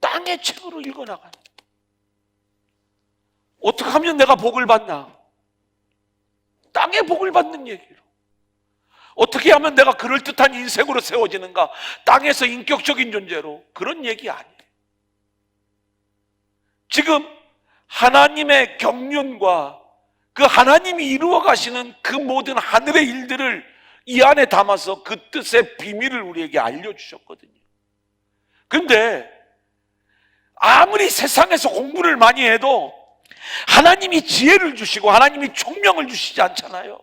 땅의 책으로 읽어나가는 거예요. 어떻게 하면 내가 복을 받나? 땅의 복을 받는 얘기로. 어떻게 하면 내가 그럴듯한 인생으로 세워지는가? 땅에서 인격적인 존재로. 그런 얘기 아니에요. 지금 하나님의 경륜과 그 하나님이 이루어 가시는 그 모든 하늘의 일들을 이 안에 담아서 그 뜻의 비밀을 우리에게 알려주셨거든요. 근데 아무리 세상에서 공부를 많이 해도 하나님이 지혜를 주시고 하나님이 총명을 주시지 않잖아요.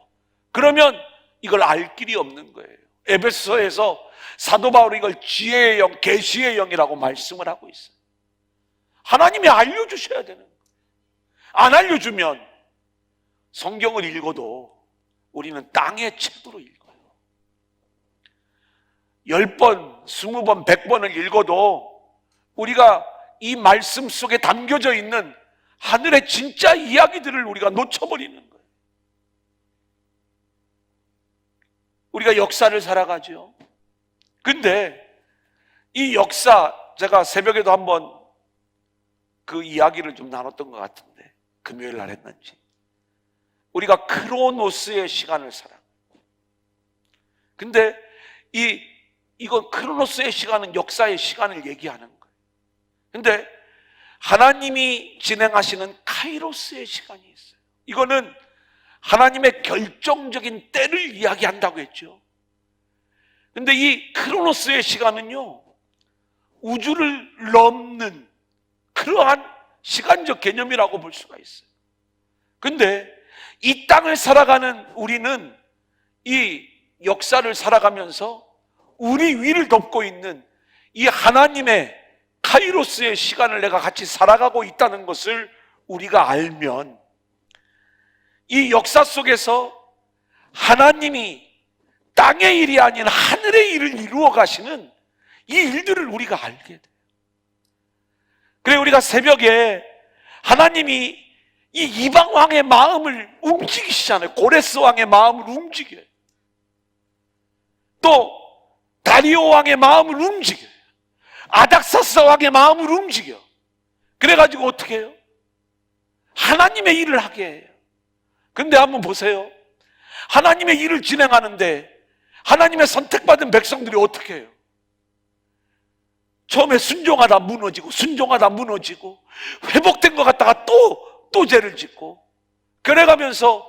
그러면 이걸 알 길이 없는 거예요. 에베소서에서 사도 바울이 이걸 지혜의 영, 계시의 영이라고 말씀을 하고 있어요. 하나님이 알려주셔야 되는 거예요. 안 알려주면 성경을 읽어도 우리는 땅의 책으로 읽어요. 10번, 20번, 100번을 읽어도 우리가 이 말씀 속에 담겨져 있는 하늘의 진짜 이야기들을 우리가 놓쳐버리는 거예요. 우리가 역사를 살아가죠. 근데 이 역사, 제가 새벽에도 한번 그 이야기를 좀 나눴던 것 같은데, 금요일 날 했는지. 우리가 크로노스의 시간을 살아. 근데 이건 크로노스의 시간은 역사의 시간을 얘기하는 거예요. 근데 하나님이 진행하시는 카이로스의 시간이 있어요. 이거는 하나님의 결정적인 때를 이야기한다고 했죠. 근데 이 크로노스의 시간은요, 우주를 넘는 그러한 시간적 개념이라고 볼 수가 있어요. 근데 이 땅을 살아가는 우리는 이 역사를 살아가면서 우리 위를 덮고 있는 이 하나님의 카이로스의 시간을 내가 같이 살아가고 있다는 것을 우리가 알면 이 역사 속에서 하나님이 땅의 일이 아닌 하늘의 일을 이루어 가시는 이 일들을 우리가 알게 돼요. 그래, 우리가 새벽에 하나님이 이 이방 왕의 마음을 움직이시잖아요. 고레스 왕의 마음을 움직여요. 또 다리오 왕의 마음을 움직여요. 아닥사스 왕의 마음을 움직여. 그래가지고 어떻게 해요? 하나님의 일을 하게 해요. 근데 한번 보세요. 하나님의 일을 진행하는데 하나님의 선택받은 백성들이 어떻게 해요? 처음에 순종하다 무너지고 순종하다 무너지고 회복된 것 같다가 또 죄를 짓고, 그래가면서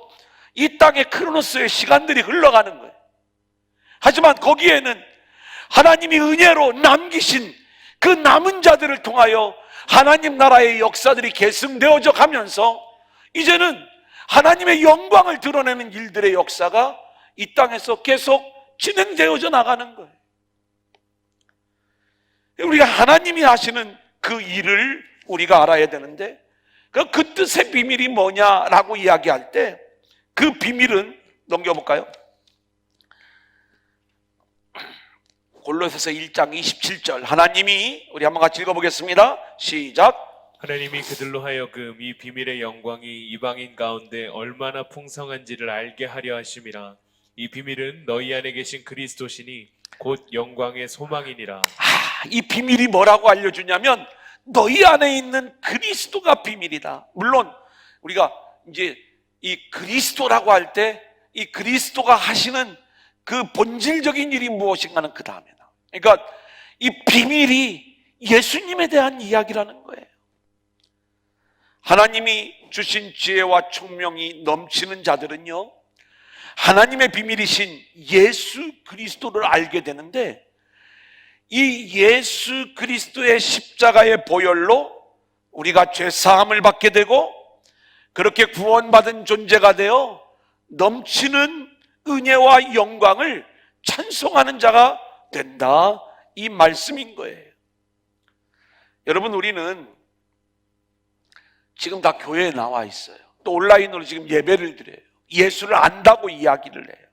이 땅의 크로노스의 시간들이 흘러가는 거예요. 하지만 거기에는 하나님이 은혜로 남기신 그 남은 자들을 통하여 하나님 나라의 역사들이 계승되어져 가면서 이제는 하나님의 영광을 드러내는 일들의 역사가 이 땅에서 계속 진행되어져 나가는 거예요. 우리가 하나님이 하시는 그 일을 우리가 알아야 되는데, 그 뜻의 비밀이 뭐냐라고 이야기할 때 그 비밀은, 넘겨볼까요? 골로새서 1장 27절, 하나님이, 우리 한번 같이 읽어보겠습니다. 시작. 하나님이 그들로 하여금 이 비밀의 영광이 이방인 가운데 얼마나 풍성한지를 알게 하려 하심이라. 이 비밀은 너희 안에 계신 그리스도시니 곧 영광의 소망이니라. 이 비밀이 뭐라고 알려주냐면 너희 안에 있는 그리스도가 비밀이다. 물론 우리가 이제 이 그리스도라고 할 때 이 그리스도가 하시는 그 본질적인 일이 무엇인가는 그 다음에 나와요. 그러니까 이 비밀이 예수님에 대한 이야기라는 거예요. 하나님이 주신 지혜와 총명이 넘치는 자들은요, 하나님의 비밀이신 예수 그리스도를 알게 되는데, 이 예수 그리스도의 십자가의 보혈로 우리가 죄 사함을 받게 되고 그렇게 구원받은 존재가 되어 넘치는 은혜와 영광을 찬송하는 자가 된다, 이 말씀인 거예요. 여러분, 우리는 지금 다 교회에 나와 있어요. 또 온라인으로 지금 예배를 드려요. 예수를 안다고 이야기를 해요.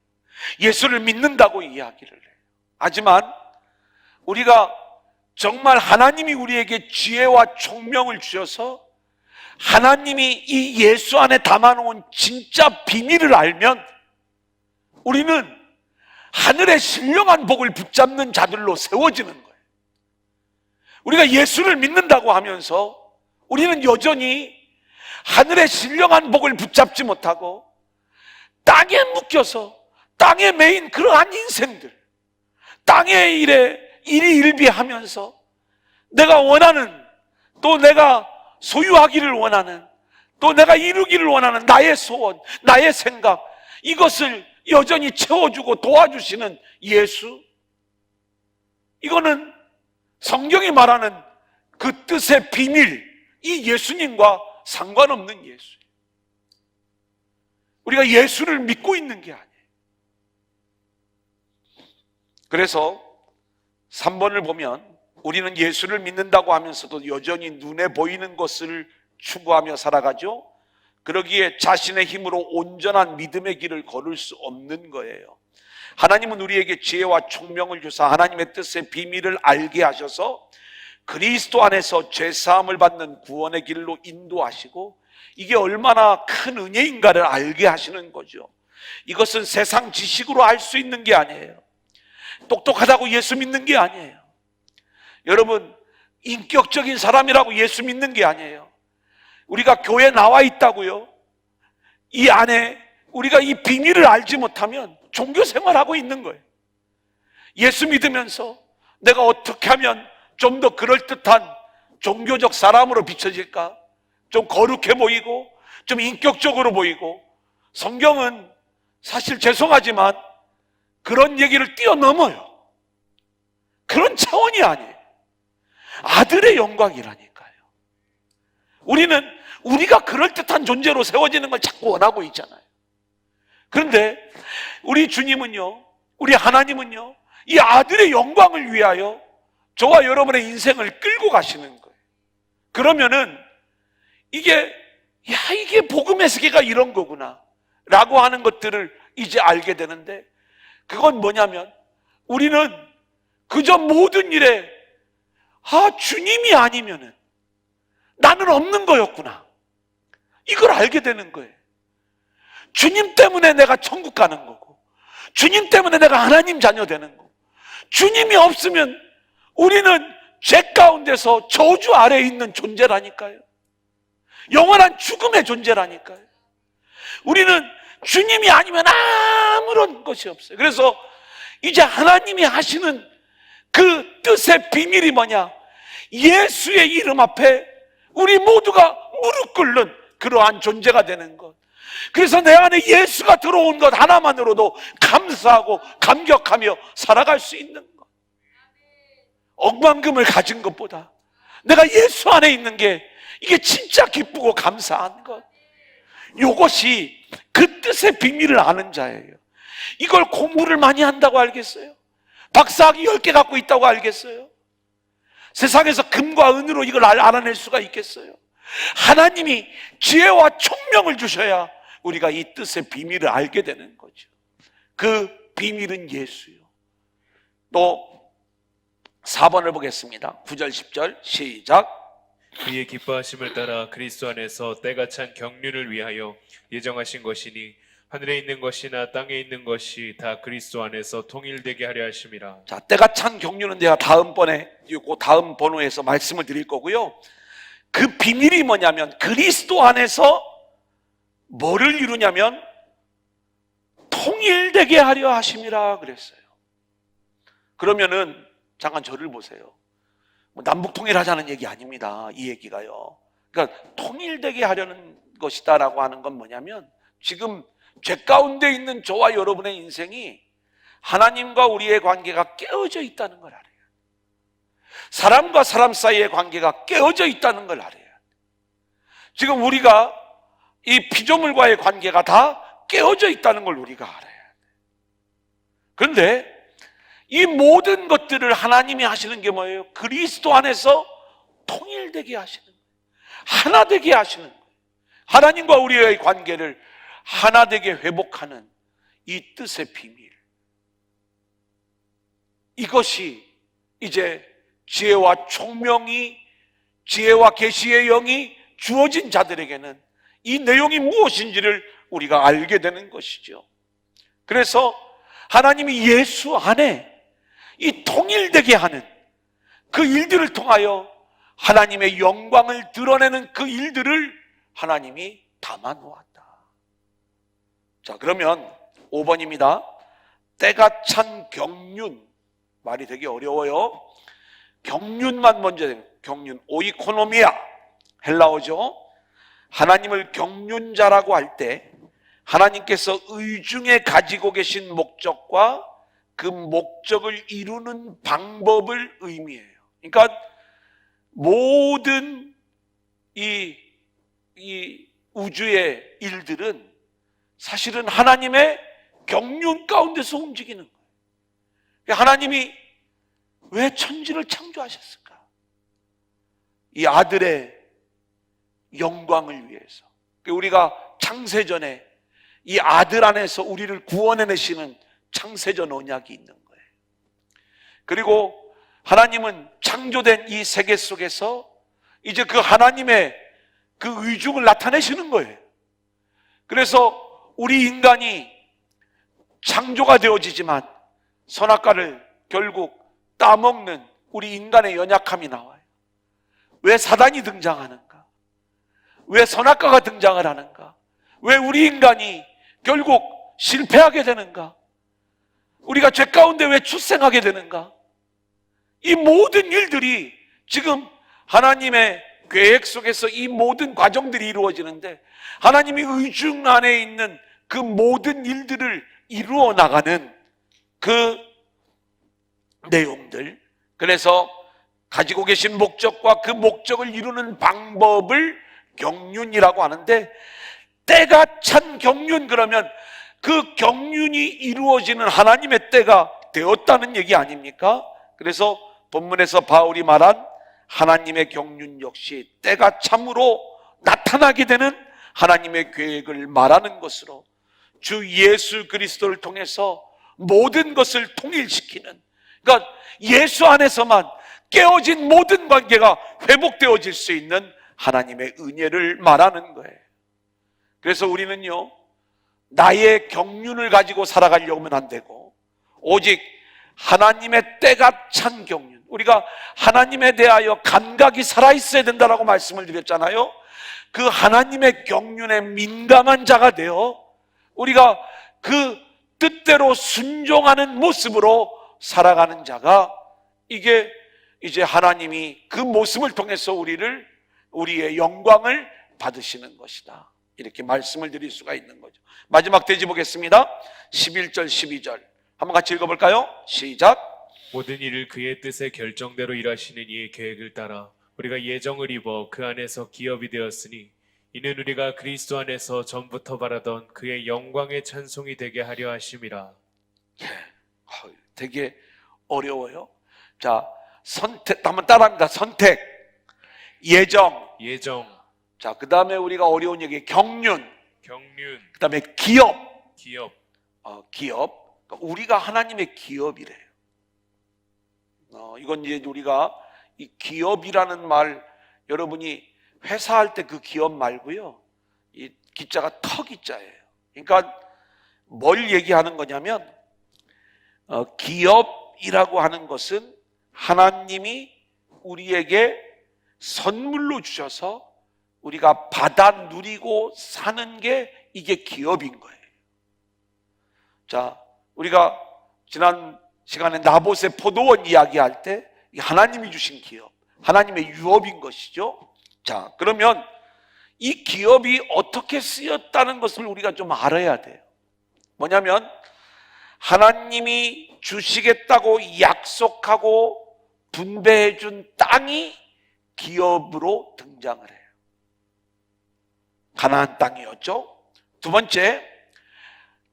예수를 믿는다고 이야기를 해요. 하지만 우리가 정말 하나님이 우리에게 지혜와 총명을 주셔서 하나님이 이 예수 안에 담아놓은 진짜 비밀을 알면 우리는 하늘의 신령한 복을 붙잡는 자들로 세워지는 거예요. 우리가 예수를 믿는다고 하면서 우리는 여전히 하늘의 신령한 복을 붙잡지 못하고 땅에 묶여서 땅에 매인 그러한 인생들, 땅의 일에 일희일비하면서 내가 원하는, 또 내가 소유하기를 원하는 또 내가 이루기를 원하는 나의 소원, 나의 생각, 이것을 여전히 채워주고 도와주시는 예수, 이거는 성경이 말하는 그 뜻의 비밀, 이 예수님과 상관없는 예수. 우리가 예수를 믿고 있는 게 아니에요. 그래서 3번을 보면 우리는 예수를 믿는다고 하면서도 여전히 눈에 보이는 것을 추구하며 살아가죠. 그러기에 자신의 힘으로 온전한 믿음의 길을 걸을 수 없는 거예요. 하나님은 우리에게 지혜와 총명을 주사 하나님의 뜻의 비밀을 알게 하셔서 그리스도 안에서 죄사함을 받는 구원의 길로 인도하시고, 이게 얼마나 큰 은혜인가를 알게 하시는 거죠. 이것은 세상 지식으로 알 수 있는 게 아니에요. 똑똑하다고 예수 믿는 게 아니에요. 여러분, 인격적인 사람이라고 예수 믿는 게 아니에요. 우리가 교회에 나와 있다고요, 이 안에 우리가 이 비밀을 알지 못하면 종교 생활하고 있는 거예요. 예수 믿으면서 내가 어떻게 하면 좀 더 그럴듯한 종교적 사람으로 비춰질까? 좀 거룩해 보이고 좀 인격적으로 보이고. 성경은 사실 죄송하지만 그런 얘기를 뛰어넘어요. 그런 차원이 아니에요. 아들의 영광이라니까요. 우리는 우리가 그럴듯한 존재로 세워지는 걸 자꾸 원하고 있잖아요. 그런데 우리 주님은요, 우리 하나님은요, 이 아들의 영광을 위하여 저와 여러분의 인생을 끌고 가시는 거예요. 그러면은 이게 복음의 세계가 이런 거구나 라고 하는 것들을 이제 알게 되는데, 그건 뭐냐면 우리는 그저 모든 일에 주님이 아니면은 나는 없는 거였구나, 이걸 알게 되는 거예요. 주님 때문에 내가 천국 가는 거고, 주님 때문에 내가 하나님 자녀 되는 거고, 주님이 없으면 우리는 죄 가운데서 저주 아래에 있는 존재라니까요. 영원한 죽음의 존재라니까요. 우리는 주님이 아니면 아무런 것이 없어요. 그래서 이제 하나님이 하시는 그 뜻의 비밀이 뭐냐? 예수의 이름 앞에 우리 모두가 무릎 꿇는 그러한 존재가 되는 것. 그래서 내 안에 예수가 들어온 것 하나만으로도 감사하고 감격하며 살아갈 수 있는 것. 억만금을 가진 것보다 내가 예수 안에 있는 게 이게 진짜 기쁘고 감사한 것. 이것이 그 뜻의 비밀을 아는 자예요. 이걸 공부를 많이 한다고 알겠어요? 박사학위 10개 갖고 있다고 알겠어요? 세상에서 금과 은으로 이걸 알아낼 수가 있겠어요? 하나님이 지혜와 총명을 주셔야 우리가 이 뜻의 비밀을 알게 되는 거죠. 그 비밀은 예수요. 또 4번을 보겠습니다. 9절 10절 시작. 그의 기뻐하심을 따라 그리스도 안에서 때가 찬 경륜을 위하여 예정하신 것이니 하늘에 있는 것이나 땅에 있는 것이 다 그리스도 안에서 통일되게 하려 하심이라. 자, 때가 찬 경륜은 내가 다음번에 다음 번호에서 말씀을 드릴 거고요. 그 비밀이 뭐냐면 그리스도 안에서 뭐를 이루냐면 통일되게 하려 하심이라 그랬어요. 그러면은 잠깐 저를 보세요. 남북 통일하자는 얘기 아닙니다. 이 얘기가요. 그러니까 통일되게 하려는 것이다라고 하는 건 뭐냐면 지금 죄 가운데 있는 저와 여러분의 인생이 하나님과 우리의 관계가 깨어져 있다는 걸 알아요. 사람과 사람 사이의 관계가 깨어져 있다는 걸 알아요. 지금 우리가 이 피조물과의 관계가 다 깨어져 있다는 걸 우리가 알아야 돼요. 그런데 이 모든 것들을 하나님이 하시는 게 뭐예요? 그리스도 안에서 통일되게 하시는 거예요. 하나 되게 하시는 거예요. 하나님과 우리의 관계를 하나 되게 회복하는 이 뜻의 비밀. 이것이 이제 지혜와 총명이, 지혜와 계시의 영이 주어진 자들에게는 이 내용이 무엇인지를 우리가 알게 되는 것이죠. 그래서 하나님이 예수 안에 이 통일되게 하는 그 일들을 통하여 하나님의 영광을 드러내는 그 일들을 하나님이 담아 놓았다. 자, 그러면 5번입니다. 때가 찬 경륜. 말이 되게 어려워요. 경륜만 먼저, 경륜, 오이코노미아, 헬라어죠. 하나님을 경륜자라고 할 때 하나님께서 의중에 가지고 계신 목적과 그 목적을 이루는 방법을 의미해요. 그러니까 모든 이 우주의 일들은 사실은 하나님의 경륜 가운데서 움직이는 거예요. 하나님이 왜 천지를 창조하셨을까? 이 아들의 영광을 위해서. 우리가 창세전에 이 아들 안에서 우리를 구원해내시는 창세전 언약이 있는 거예요. 그리고 하나님은 창조된 이 세계 속에서 이제 그 하나님의 그 의중을 나타내시는 거예요. 그래서 우리 인간이 창조가 되어지지만 선악과를 결국 따먹는 우리 인간의 연약함이 나와요. 왜 사단이 등장하는가? 왜 선악과가 등장을 하는가? 왜 우리 인간이 결국 실패하게 되는가? 우리가 죄 가운데 왜 출생하게 되는가? 이 모든 일들이 지금 하나님의 계획 속에서 이 모든 과정들이 이루어지는데 하나님이 의중 안에 있는 그 모든 일들을 이루어 나가는 그 내용들, 그래서 가지고 계신 목적과 그 목적을 이루는 방법을 경륜이라고 하는데, 때가 찬 경륜, 그러면 그 경륜이 이루어지는 하나님의 때가 되었다는 얘기 아닙니까? 그래서 본문에서 바울이 말한 하나님의 경륜 역시 때가 참으로 나타나게 되는 하나님의 계획을 말하는 것으로 주 예수 그리스도를 통해서 모든 것을 통일시키는, 그러니까 예수 안에서만 깨어진 모든 관계가 회복되어질 수 있는 하나님의 은혜를 말하는 거예요. 그래서 우리는요, 나의 경륜을 가지고 살아가려고 하면 안 되고 오직 하나님의 때가 찬 경륜, 우리가 하나님에 대하여 감각이 살아있어야 된다라고 말씀을 드렸잖아요. 그 하나님의 경륜에 민감한 자가 되어 우리가 그 뜻대로 순종하는 모습으로 살아가는 자가, 이게 이제 하나님이 그 모습을 통해서 우리의 영광을 받으시는 것이다, 이렇게 말씀을 드릴 수가 있는 거죠. 마지막 대지 보겠습니다. 11절 12절 한번 같이 읽어볼까요? 시작. 모든 일을 그의 뜻의 결정대로 일하시는 이의 계획을 따라 우리가 예정을 입어 그 안에서 기업이 되었으니 이는 우리가 그리스도 안에서 전부터 바라던 그의 영광의 찬송이 되게 하려 하심이라. 되게 어려워요. 자, 선택, 한번 따라합니다. 선택, 예정. 자, 그 다음에 우리가 어려운 얘기 경륜. 그 다음에 기업. 기업. 그러니까 우리가 하나님의 기업이래요. 이건 이제 우리가 이 기업이라는 말, 여러분이 회사할 때 그 기업 말고요, 이 기자가 터기자예요. 그러니까 뭘 얘기하는 거냐면, 기업이라고 하는 것은 하나님이 우리에게 선물로 주셔서 우리가 받아 누리고 사는 게, 이게 기업인 거예요. 자, 우리가 지난 시간에 나봇의 포도원 이야기할 때 하나님이 주신 기업, 하나님의 유업인 것이죠. 자, 그러면 이 기업이 어떻게 쓰였다는 것을 우리가 좀 알아야 돼요. 뭐냐면 하나님이 주시겠다고 약속하고 분배해 준 땅이 기업으로 등장을 해요. 가나안 땅이었죠. 두 번째,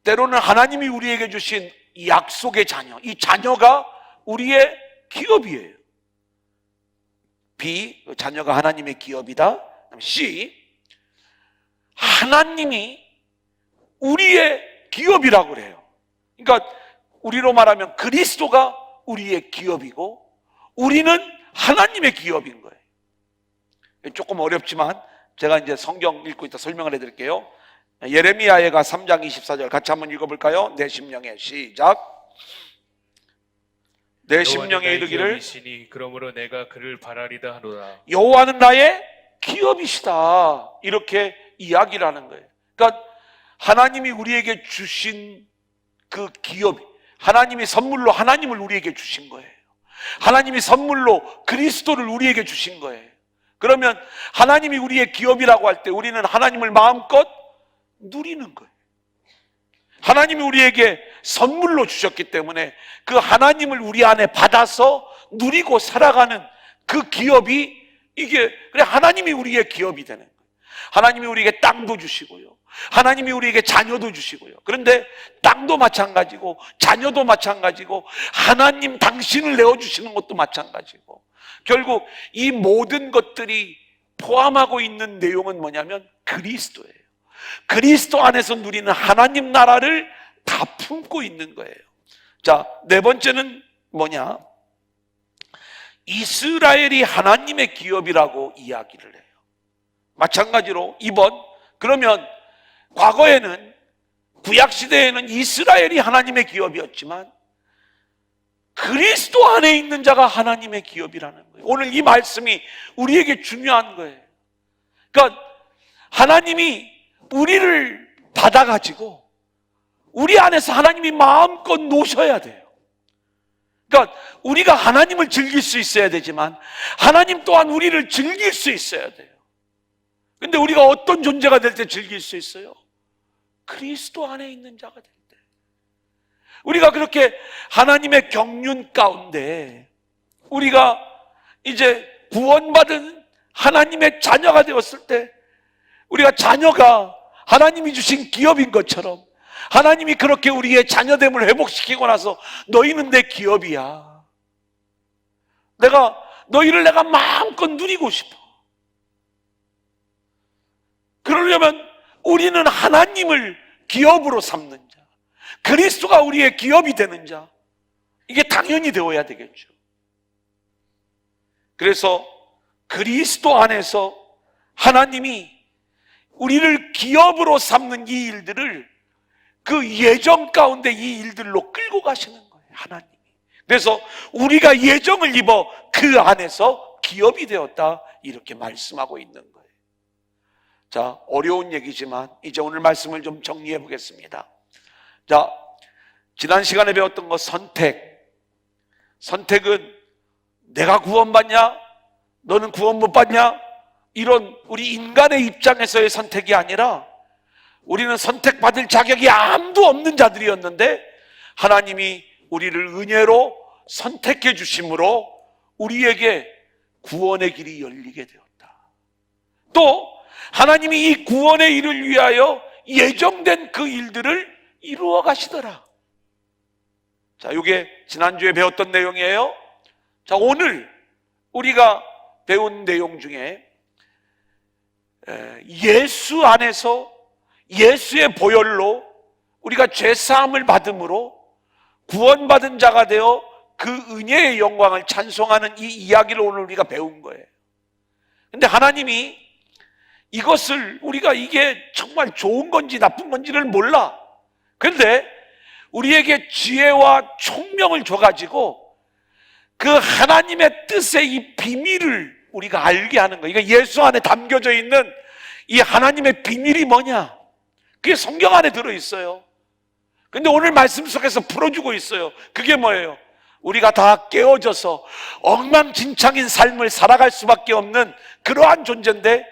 때로는 하나님이 우리에게 주신 약속의 자녀, 이 자녀가 우리의 기업이에요. B, 자녀가 하나님의 기업이다. C, 하나님이 우리의 기업이라고 그래요. 그러니까 우리로 말하면 그리스도가 우리의 기업이고 우리는 하나님의 기업인 거예요. 조금 어렵지만 제가 이제 성경 읽고 있다 설명을 해드릴게요. 예레미야에가 3장 24절 같이 한번 읽어볼까요? 내 심령에 시작. 내 심령에 이르기를 그러므로 내가 그를 바라리다 하노라. 여호와는 나의 기업이시다, 이렇게 이야기를 하는 거예요. 그러니까 하나님이 우리에게 주신 그 기업, 하나님이 선물로 하나님을 우리에게 주신 거예요. 하나님이 선물로 그리스도를 우리에게 주신 거예요. 그러면 하나님이 우리의 기업이라고 할 때 우리는 하나님을 마음껏 누리는 거예요. 하나님이 우리에게 선물로 주셨기 때문에 그 하나님을 우리 안에 받아서 누리고 살아가는 그 기업이 그래 하나님이 우리의 기업이 되는 거예요. 하나님이 우리에게 땅도 주시고요. 하나님이 우리에게 자녀도 주시고요. 그런데 땅도 마찬가지고 자녀도 마찬가지고 하나님 당신을 내어주시는 것도 마찬가지고 결국 이 모든 것들이 포함하고 있는 내용은 뭐냐면 그리스도예요. 그리스도 안에서 누리는 하나님 나라를 다 품고 있는 거예요. 자, 네 번째는 뭐냐? 이스라엘이 하나님의 기업이라고 이야기를 해요. 마찬가지로 2번, 그러면 과거에는 구약시대에는 이스라엘이 하나님의 기업이었지만 그리스도 안에 있는 자가 하나님의 기업이라는 거예요. 오늘 이 말씀이 우리에게 중요한 거예요. 그러니까 하나님이 우리를 받아가지고 우리 안에서 하나님이 마음껏 노셔야 돼요. 그러니까 우리가 하나님을 즐길 수 있어야 되지만 하나님 또한 우리를 즐길 수 있어야 돼요. 근데 우리가 어떤 존재가 될 때 즐길 수 있어요? 그리스도 안에 있는 자가 될 때. 우리가 그렇게 하나님의 경륜 가운데 우리가 이제 구원받은 하나님의 자녀가 되었을 때 우리가 자녀가 하나님이 주신 기업인 것처럼 하나님이 그렇게 우리의 자녀됨을 회복시키고 나서 너희는 내 기업이야. 너희를 내가 마음껏 누리고 싶어. 그러려면 우리는 하나님을 기업으로 삼는 자, 그리스도가 우리의 기업이 되는 자, 이게 당연히 되어야 되겠죠. 그래서 그리스도 안에서 하나님이 우리를 기업으로 삼는 이 일들을 그 예정 가운데 이 일들로 끌고 가시는 거예요, 하나님이. 그래서 우리가 예정을 입어 그 안에서 기업이 되었다, 이렇게 말씀하고 있는 거예요. 자, 어려운 얘기지만 이제 오늘 말씀을 좀 정리해 보겠습니다. 자, 지난 시간에 배웠던 거 선택은 내가 구원받냐? 너는 구원 못 받냐? 이런 우리 인간의 입장에서의 선택이 아니라 우리는 선택받을 자격이 아무도 없는 자들이었는데 하나님이 우리를 은혜로 선택해 주심으로 우리에게 구원의 길이 열리게 되었다. 또 하나님이 이 구원의 일을 위하여 예정된 그 일들을 이루어 가시더라. 자, 이게 지난주에 배웠던 내용이에요. 자, 오늘 우리가 배운 내용 중에 예수 안에서 예수의 보혈로 우리가 죄사함을 받음으로 구원받은 자가 되어 그 은혜의 영광을 찬송하는 이 이야기를 오늘 우리가 배운 거예요. 근데 하나님이 이것을 우리가 이게 정말 좋은 건지 나쁜 건지를 몰라. 그런데 우리에게 지혜와 총명을 줘가지고 그 하나님의 뜻의 이 비밀을 우리가 알게 하는 거예요. 이거 예수 안에 담겨져 있는 이 하나님의 비밀이 뭐냐? 그게 성경 안에 들어있어요. 근데 오늘 말씀 속에서 풀어주고 있어요. 그게 뭐예요? 우리가 다 깨어져서 엉망진창인 삶을 살아갈 수밖에 없는 그러한 존재인데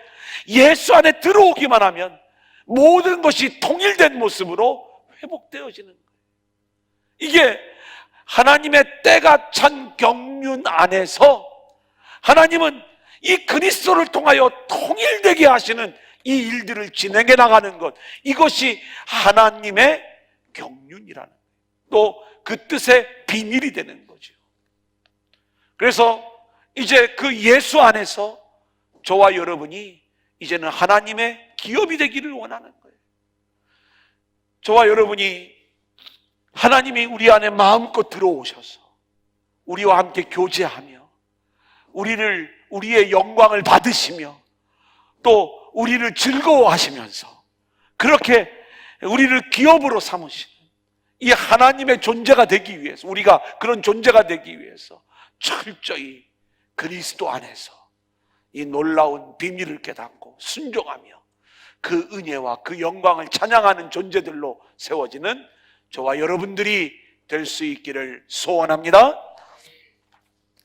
예수 안에 들어오기만 하면 모든 것이 통일된 모습으로 회복되어지는 거예요. 이게 하나님의 때가 찬 경륜 안에서 하나님은 이 그리스도를 통하여 통일되게 하시는 이 일들을 진행해 나가는 것, 이것이 하나님의 경륜이라는 거예요. 또 그 뜻의 비밀이 되는 거죠. 그래서 이제 그 예수 안에서 저와 여러분이 이제는 하나님의 기업이 되기를 원하는 거예요. 저와 여러분이 하나님이 우리 안에 마음껏 들어오셔서 우리와 함께 교제하며 우리의 영광을 받으시며 또 우리를 즐거워하시면서 그렇게 우리를 기업으로 삼으시는 이 하나님의 존재가 되기 위해서, 우리가 그런 존재가 되기 위해서 철저히 그리스도 안에서 이 놀라운 비밀을 깨닫고 순종하며 그 은혜와 그 영광을 찬양하는 존재들로 세워지는 저와 여러분들이 될 수 있기를 소원합니다.